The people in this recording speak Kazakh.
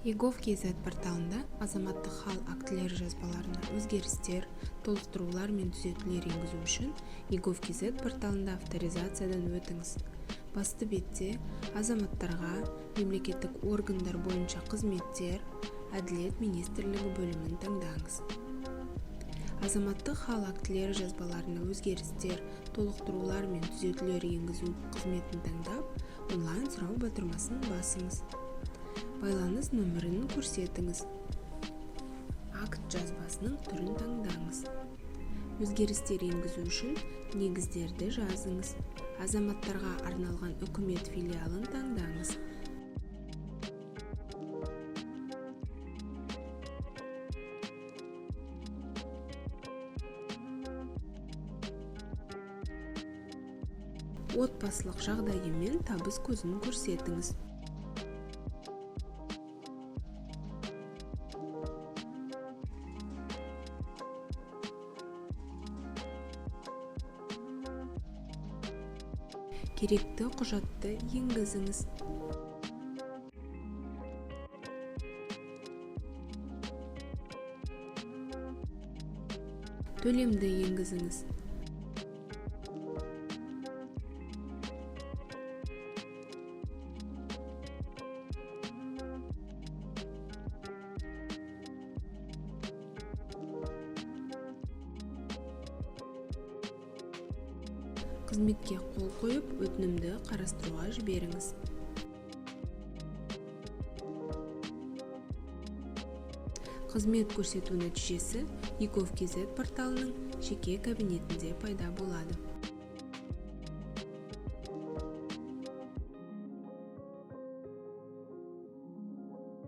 егов.кз порталында азаматтық хал актілері жазбаларына өзгерістер, толықтырулар мен түзетулер енгізу үшін егов.кз порталында авторизациядан өтіңіз. Басты бетте азаматтарға мемлекеттік органдар бойынша қызметтер, Әділет министрлігі бөлімін таңдаңыз. Азаматтық хал актілері жазбаларына өзгерістер, толықтырулар мен түзетулер енгізу қызметін таңдап, онлайн сұрау батырмасын басыңыз. Байланыс нөмірін көрсетіңіз. Акт жазбасының түрін таңдаңыз. Өзгерістер енгізу үшін негіздерді жазыңыз. Азаматтарға арналған үкімет филиалын таңдаңыз. Отбасылық жағдайы мен табыс көзін көрсетіңіз. Керекті құжатты енгізіңіз. Төлемді енгізіңіз. Қызметке қол қойып, өтінімді қарастыруға жіберіңіз. Қызмет көрсету нәтижесі егов.кз порталының жеке кабинетінде пайда болады.